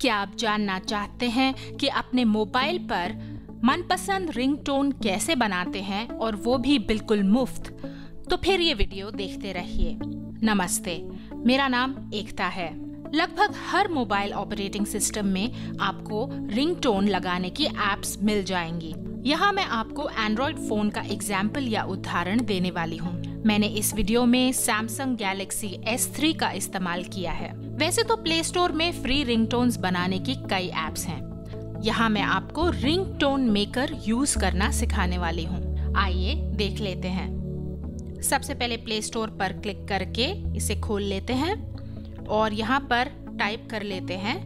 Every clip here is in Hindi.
क्या आप जानना चाहते हैं कि अपने मोबाइल पर मनपसंद रिंगटोन कैसे बनाते हैं और वो भी बिल्कुल मुफ्त? तो फिर ये वीडियो देखते रहिए। नमस्ते, मेरा नाम एकता है। लगभग हर मोबाइल ऑपरेटिंग सिस्टम में आपको रिंगटोन लगाने की एप्स मिल जाएंगी। यहाँ मैं आपको एंड्रॉइड फोन का एग्जाम्पल या उदाहरण देने वाली हूँ। मैंने इस वीडियो में सैमसंग गैलेक्सी S3 का इस्तेमाल किया है। वैसे तो प्ले स्टोर में फ्री रिंगटोन्स बनाने की कई एप्स हैं। यहाँ मैं आपको रिंगटोन मेकर यूज करना सिखाने वाली हूँ। आइए देख लेते हैं। सबसे पहले प्ले स्टोर पर क्लिक करके इसे खोल लेते हैं और यहाँ पर टाइप कर लेते हैं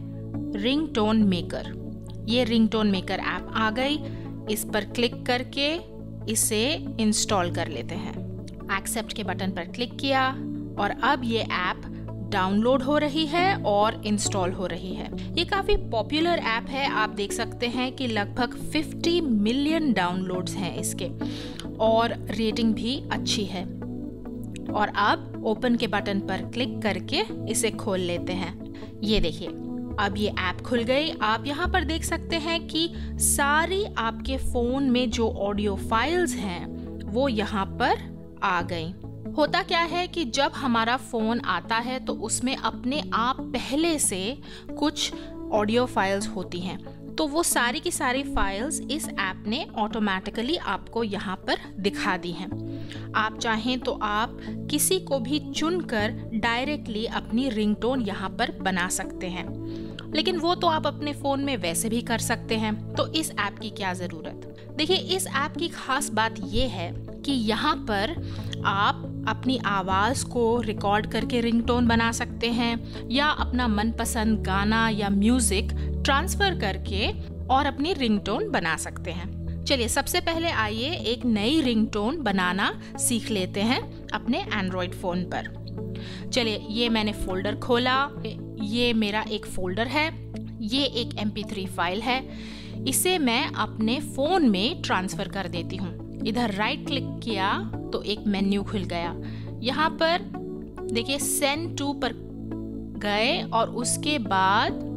रिंगटोन मेकर। ये रिंगटोन मेकर ऐप आ गई। इस पर क्लिक करके इसे इंस्टॉल कर लेते हैं। एक्सेप्ट के बटन पर क्लिक किया और अब ये ऐप डाउनलोड हो रही है और इंस्टॉल हो रही है। ये काफी पॉपुलर ऐप है। आप देख सकते हैं कि लगभग 50 मिलियन डाउनलोड्स हैं इसके और रेटिंग भी अच्छी है। और अब ओपन के बटन पर क्लिक करके इसे खोल लेते हैं। ये देखिए, अब ये ऐप खुल गई। आप यहाँ पर देख सकते हैं कि सारी आपके फोन में जो ऑडियो फाइल्स हैं वो यहाँ पर आ गई। होता क्या है कि जब हमारा फोन आता है तो उसमें अपने आप पहले से कुछ ऑडियो फाइल्स होती हैं, तो वो सारी की सारी फाइल्स इस ऐप ने ऑटोमेटिकली आपको यहाँ पर दिखा दी हैं। आप चाहें तो आप किसी को भी चुनकर डायरेक्टली अपनी रिंगटोन यहाँ पर बना सकते हैं, लेकिन वो तो आप अपने फोन में वैसे भी कर सकते हैं। तो इस ऐप की क्या जरूरत? देखिए, इस ऐप की खास बात ये है कि यहाँ पर आप अपनी आवाज को रिकॉर्ड करके रिंगटोन बना सकते हैं या अपना मनपसंद गाना या म्यूजिक ट्रांसफर करके और अपनी रिंगटोन बना सकते हैं। चलिए, सबसे पहले आइए एक नई रिंगटोन बनाना सीख लेते हैं अपने एंड्रॉइड फोन पर। चलिए, ये मैंने फोल्डर खोला। ये मेरा एक फोल्डर है। ये एक MP3 फाइल है। इसे मैं अपने फोन में ट्रांसफर कर देती हूँ। इधर राइट क्लिक किया तो एक मेन्यू खुल गया। यहाँ पर देखिए सेंड टू पर गए और उसके बाद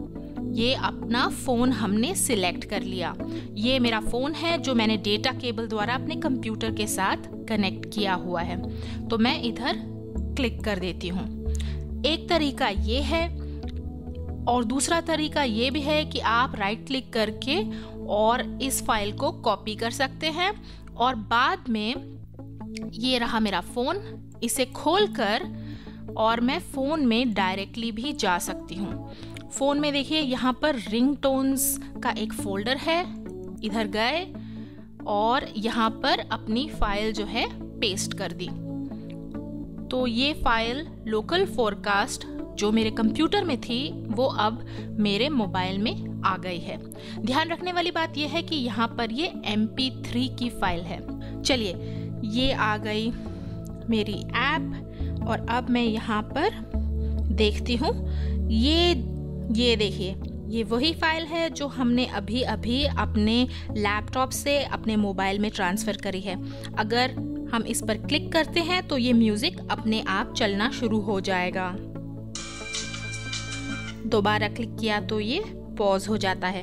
ये अपना फोन हमने सिलेक्ट कर लिया। ये मेरा फोन है जो मैंने डेटा केबल द्वारा अपने कंप्यूटर के साथ कनेक्ट किया हुआ है, तो मैं इधर क्लिक कर देती हूँ। एक तरीका ये है और दूसरा तरीका ये भी है कि आप राइट क्लिक करके और इस फाइल को कॉपी कर सकते हैं और बाद में ये रहा मेरा फोन, इसे खोलकर और मैं फोन में डायरेक्टली भी जा सकती हूँ। फोन में देखिए यहाँ पर रिंगटोन्स का एक फोल्डर है। इधर गए और यहाँ पर अपनी फाइल जो है पेस्ट कर दी। तो ये फाइल लोकल फोरकास्ट जो मेरे कंप्यूटर में थी वो अब मेरे मोबाइल में आ गई है। ध्यान रखने वाली बात यह है कि यहाँ पर ये MP3 की फाइल है। चलिए, ये आ गई मेरी ऐप और अब मैं यहाँ पर देखती हूँ। ये देखिए, ये वही फाइल है जो हमने अभी अभी अपने लैपटॉप से अपने मोबाइल में ट्रांसफर करी है। अगर हम इस पर क्लिक करते हैं तो ये म्यूजिक अपने आप चलना शुरू हो जाएगा। दोबारा क्लिक किया तो ये पॉज हो जाता है।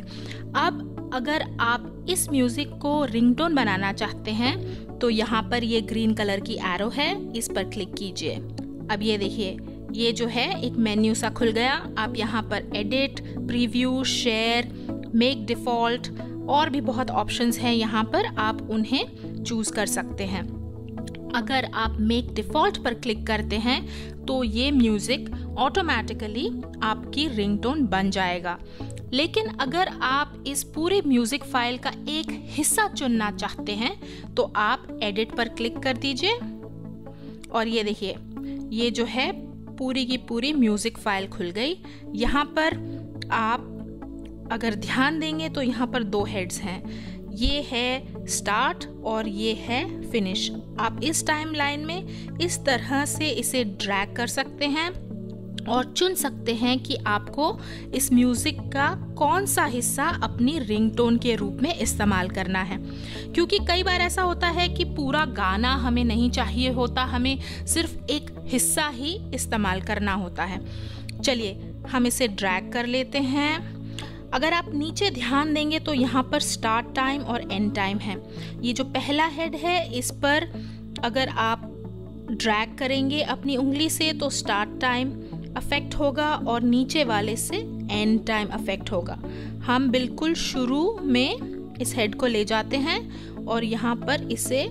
अब अगर आप इस म्यूजिक को रिंगटोन बनाना चाहते हैं तो यहाँ पर ये ग्रीन कलर की एरो है, इस पर क्लिक कीजिए। अब ये देखिए, ये जो है एक मेन्यू सा खुल गया। आप यहाँ पर edit, preview, share, make default और भी बहुत ऑप्शंस हैं यहाँ पर, आप उन्हें चूज कर सकते हैं। अगर आप मेक डिफॉल्ट पर क्लिक करते हैं तो ये म्यूजिक ऑटोमेटिकली आपकी रिंगटोन बन जाएगा। लेकिन अगर आप इस पूरे म्यूजिक फाइल का एक हिस्सा चुनना चाहते हैं तो आप एडिट पर क्लिक कर दीजिए और ये देखिए, ये जो है पूरी की पूरी म्यूजिक फाइल खुल गई। यहाँ पर आप अगर ध्यान देंगे तो यहाँ पर दो हेड्स हैं। ये है स्टार्ट और ये है फिनिश। आप इस टाइमलाइन में इस तरह से इसे ड्रैग कर सकते हैं और चुन सकते हैं कि आपको इस म्यूजिक का कौन सा हिस्सा अपनी रिंगटोन के रूप में इस्तेमाल करना है। क्योंकि कई बार ऐसा होता है कि पूरा गाना हमें नहीं चाहिए होता, हमें सिर्फ एक हिस्सा ही इस्तेमाल करना होता है। चलिए, हम इसे ड्रैग कर लेते हैं अगर आप नीचे ध्यान देंगे तो यहाँ पर स्टार्ट टाइम और एंड टाइम है। ये जो पहला हेड है इस पर अगर आप ड्रैग करेंगे अपनी उंगली से तो स्टार्ट टाइम अफेक्ट होगा और नीचे वाले से एंड टाइम अफेक्ट होगा। हम बिल्कुल शुरू में इस हेड को ले जाते हैं और यहाँ पर इसे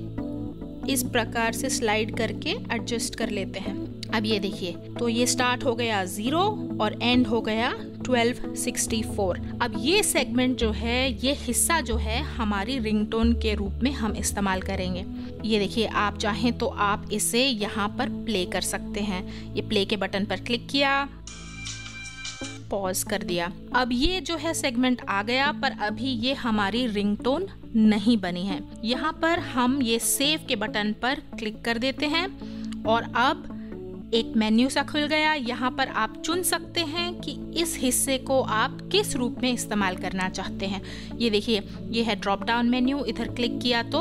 इस प्रकार से स्लाइड करके एडजस्ट कर लेते हैं। अब ये देखिए, तो ये स्टार्ट हो गया 0 और एंड हो गया 1264। अब ये सेगमेंट जो है, ये हिस्सा जो है हमारी रिंगटोन के रूप में हम इस्तेमाल करेंगे। ये देखिए, आप चाहें तो आप इसे यहाँ पर प्ले कर सकते हैं। ये प्ले के बटन पर क्लिक किया, पॉज कर दिया। अब ये जो है सेगमेंट आ गया, पर अभी ये हमारी रिंगटोन नहीं बनी है। यहाँ पर हम ये सेव के बटन पर क्लिक कर देते हैं और अब एक मेन्यू सा खुल गया। यहाँ पर आप चुन सकते हैं कि इस हिस्से को आप किस रूप में इस्तेमाल करना चाहते हैं। ये देखिए, ये है ड्रॉप डाउन मेन्यू। इधर क्लिक किया तो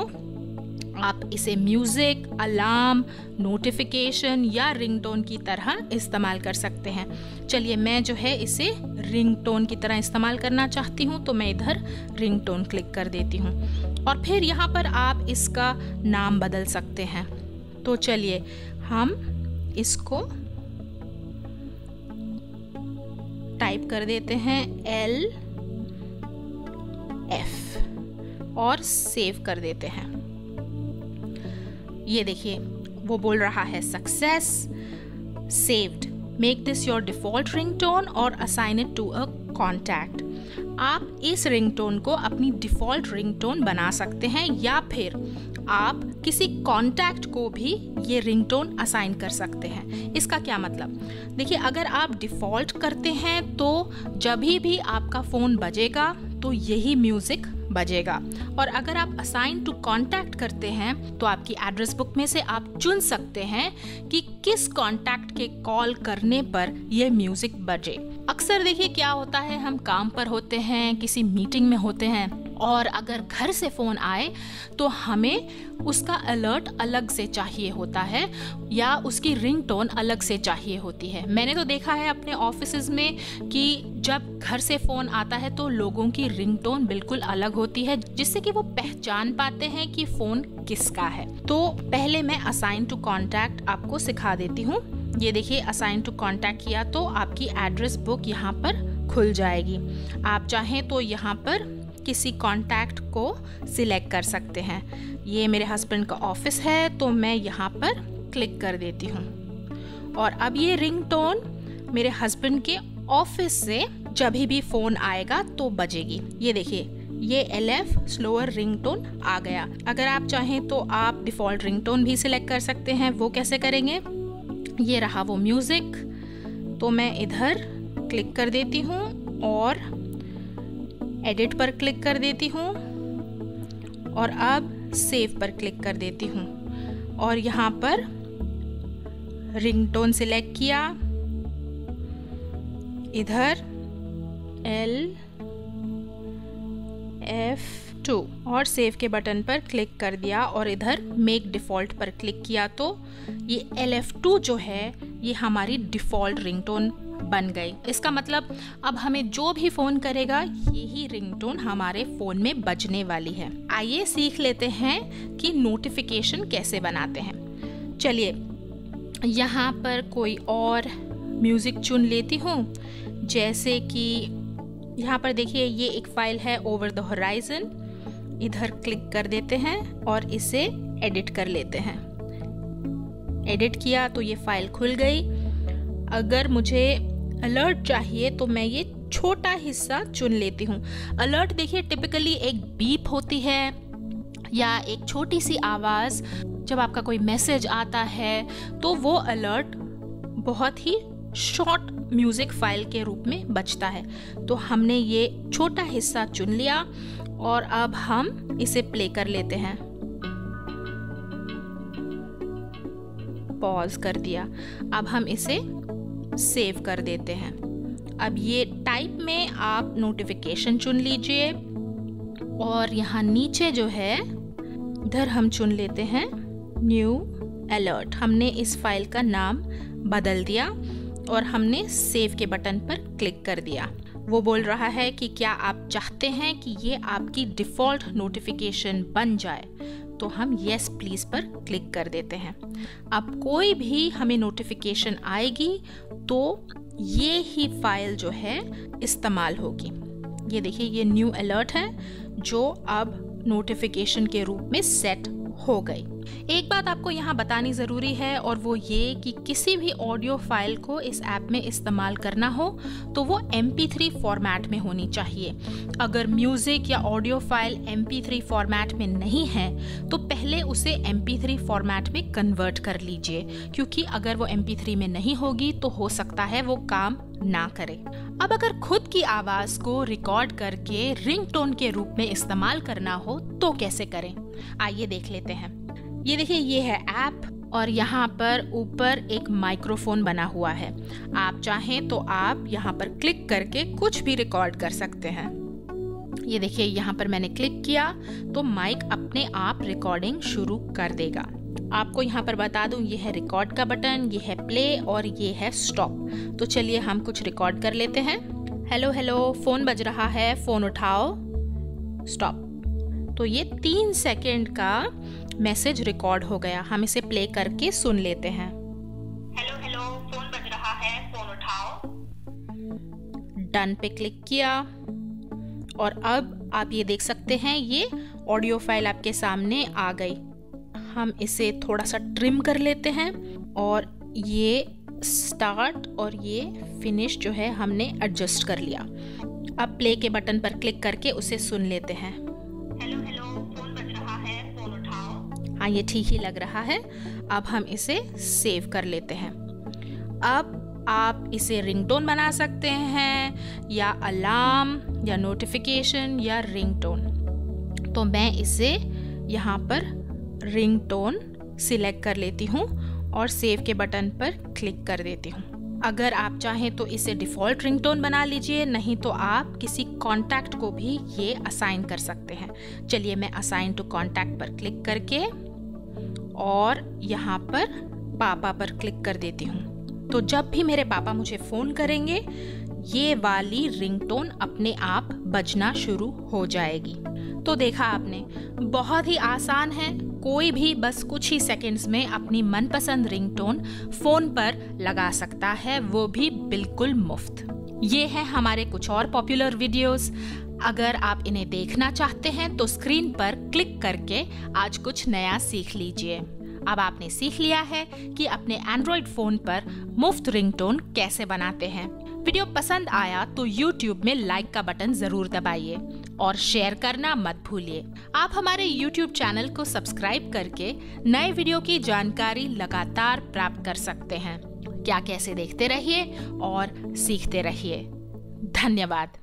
आप इसे म्यूजिक, अलार्म, नोटिफिकेशन या रिंगटोन की तरह इस्तेमाल कर सकते हैं। चलिए, मैं जो है इसे रिंगटोन की तरह इस्तेमाल करना चाहती हूँ तो मैं इधर रिंगटोन क्लिक कर देती हूँ और फिर यहाँ पर आप इसका नाम बदल सकते हैं। तो चलिए हम इसको टाइप कर देते हैं LF और सेव कर देते हैं। ये देखिए, वो बोल रहा है success saved, make this your default ringtone और assign it to a contact. आप इस रिंगटोन को अपनी डिफॉल्ट रिंगटोन बना सकते हैं या फिर आप किसी कॉन्टैक्ट को भी ये रिंगटोन असाइन कर सकते हैं। इसका क्या मतलब, देखिए, अगर आप डिफॉल्ट करते हैं तो जब भी आपका फ़ोन बजेगा तो यही म्यूज़िक बजेगा, और अगर आप असाइन टू कॉन्टैक्ट करते हैं तो आपकी एड्रेस बुक में से आप चुन सकते हैं कि किस कॉन्टैक्ट के कॉल करने पर यह म्यूजिक बजे। अक्सर देखिए क्या होता है, हम काम पर होते हैं, किसी मीटिंग में होते हैं और अगर घर से फ़ोन आए तो हमें उसका अलर्ट अलग से चाहिए होता है या उसकी रिंगटोन अलग से चाहिए होती है। मैंने तो देखा है अपने ऑफिसेज में कि जब घर से फ़ोन आता है तो लोगों की रिंगटोन बिल्कुल अलग होती है, जिससे कि वो पहचान पाते हैं कि फ़ोन किसका है। तो पहले मैं असाइन टू कॉन्टैक्ट आपको सिखा देती हूँ। ये देखिए, असाइन टू कॉन्टैक्ट किया तो आपकी एड्रेस बुक यहाँ पर खुल जाएगी। आप चाहें तो यहाँ पर किसी कॉन्टैक्ट को सिलेक्ट कर सकते हैं। ये मेरे हस्बैंड का ऑफिस है तो मैं यहाँ पर क्लिक कर देती हूँ और अब ये रिंगटोन मेरे हस्बैंड के ऑफिस से जब भी फ़ोन आएगा तो बजेगी। ये देखिए, ये LF स्लोअर रिंगटोन आ गया। अगर आप चाहें तो आप डिफ़ॉल्ट रिंगटोन भी सिलेक्ट कर सकते हैं। वो कैसे करेंगे, ये रहा वो म्यूज़िक, तो मैं इधर क्लिक कर देती हूँ और एडिट पर क्लिक कर देती हूँ और अब सेव पर क्लिक कर देती हूँ और यहाँ पर रिंगटोन सिलेक्ट किया, इधर LF2 और सेव के बटन पर क्लिक कर दिया और इधर मेक डिफ़ॉल्ट पर क्लिक किया तो ये LF2 जो है ये हमारी डिफ़ॉल्ट रिंगटोन बन गई। इसका मतलब अब हमें जो भी फ़ोन करेगा यही रिंगटोन हमारे फ़ोन में बजने वाली है। आइए सीख लेते हैं कि नोटिफिकेशन कैसे बनाते हैं। चलिए, यहाँ पर कोई और म्यूज़िक चुन लेती हूँ, जैसे कि यहाँ पर देखिए ये एक फ़ाइल है ओवर द होराइजन। इधर क्लिक कर देते हैं और इसे एडिट कर लेते हैं। एडिट किया तो ये फ़ाइल खुल गई। अगर मुझे अलर्ट चाहिए तो मैं ये छोटा हिस्सा चुन लेती हूँ। अलर्ट देखिए टिपिकली एक बीप होती है या एक छोटी सी आवाज़। जब आपका कोई मैसेज आता है तो वो अलर्ट बहुत ही शॉर्ट म्यूज़िक फाइल के रूप में बजता है। तो हमने ये छोटा हिस्सा चुन लिया और अब हम इसे प्ले कर लेते हैं। पॉज कर दिया। अब हम इसे सेव कर देते हैं। अब ये टाइप में आप नोटिफिकेशन चुन लीजिए और यहाँ नीचे जो है इधर हम चुन लेते हैं न्यू अलर्ट। हमने इस फाइल का नाम बदल दिया और हमने सेव के बटन पर क्लिक कर दिया। वो बोल रहा है कि क्या आप चाहते हैं कि ये आपकी डिफ़ॉल्ट नोटिफिकेशन बन जाए, तो हम येस प्लीज़ पर क्लिक कर देते हैं। अब कोई भी हमें नोटिफिकेशन आएगी तो ये ही फाइल जो है इस्तेमाल होगी। ये देखिए, ये न्यू अलर्ट है जो अब नोटिफिकेशन के रूप में सेट हो गई। एक बात आपको यहाँ बतानी ज़रूरी है, और वो ये कि किसी भी ऑडियो फाइल को इस ऐप में इस्तेमाल करना हो तो वो MP3 फॉर्मेट में होनी चाहिए। अगर म्यूज़िक या ऑडियो फाइल MP3 फॉर्मेट में नहीं है तो पहले उसे MP3 फॉर्मेट में कन्वर्ट कर लीजिए, क्योंकि अगर वो MP3 में नहीं होगी तो हो सकता है वो काम ना करे। अब अगर खुद की आवाज़ को रिकॉर्ड करके रिंगटोन के रूप में इस्तेमाल करना हो तो कैसे करें, आइए देख लेते हैं। ये देखिए, ये है ऐप और यहाँ पर ऊपर एक माइक्रोफोन बना हुआ है। आप चाहें तो आप यहाँ पर क्लिक करके कुछ भी रिकॉर्ड कर सकते हैं। ये देखिए, यहाँ पर मैंने क्लिक किया तो माइक अपने आप रिकॉर्डिंग शुरू कर देगा। आपको यहाँ पर बता दूं, ये है रिकॉर्ड का बटन, ये है प्ले और ये है स्टॉप। तो चलिए हम कुछ रिकॉर्ड कर लेते हैं। हेलो हेलो, फोन बज रहा है, फोन उठाओ, स्टॉप। तो ये 3 सेकेंड का मैसेज रिकॉर्ड हो गया। हम इसे प्ले करके सुन लेते हैं। हेलो हेलो, फोन बज रहा है, फोन उठाओ। डन पे क्लिक किया और अब आप ये देख सकते हैं ये ऑडियो फाइल आपके सामने आ गई। हम इसे थोड़ा सा ट्रिम कर लेते हैं और ये स्टार्ट और ये फिनिश जो है हमने एडजस्ट कर लिया। अब प्ले के बटन पर क्लिक करके उसे सुन लेते हैं। हेलो हेलो, फोन बज रहा है, फोन उठाओ। हाँ, ये ठीक ही लग रहा है। अब हम इसे सेव कर लेते हैं। अब आप इसे रिंगटोन बना सकते हैं या अलार्म या नोटिफिकेशन या रिंगटोन। तो मैं इसे यहाँ पर रिंगटोन सिलेक्ट कर लेती हूँ और सेव के बटन पर क्लिक कर देती हूँ। अगर आप चाहें तो इसे डिफ़ॉल्ट रिंगटोन बना लीजिए, नहीं तो आप किसी कॉन्टैक्ट को भी ये असाइन कर सकते हैं। चलिए मैं असाइन टू कॉन्टैक्ट पर क्लिक करके और यहाँ पर पापा पर क्लिक कर देती हूँ। तो जब भी मेरे पापा मुझे फ़ोन करेंगे ये वाली रिंगटोन अपने आप बजना शुरू हो जाएगी। तो देखा आपने, बहुत ही आसान है। कोई भी बस कुछ ही सेकंड्स में अपनी मनपसंद रिंगटोन फोन पर लगा सकता है, वो भी बिल्कुल मुफ्त। ये है हमारे कुछ और पॉपुलर वीडियोस। अगर आप इन्हें देखना चाहते हैं तो स्क्रीन पर क्लिक करके आज कुछ नया सीख लीजिए। अब आपने सीख लिया है कि अपने एंड्रॉइड फोन पर मुफ्त रिंगटोन कैसे बनाते हैं। वीडियो पसंद आया तो YouTube में लाइक का बटन जरूर दबाइए और शेयर करना मत भूलिए। आप हमारे YouTube चैनल को सब्सक्राइब करके नए वीडियो की जानकारी लगातार प्राप्त कर सकते हैं। क्या कैसे देखते रहिए और सीखते रहिए। धन्यवाद।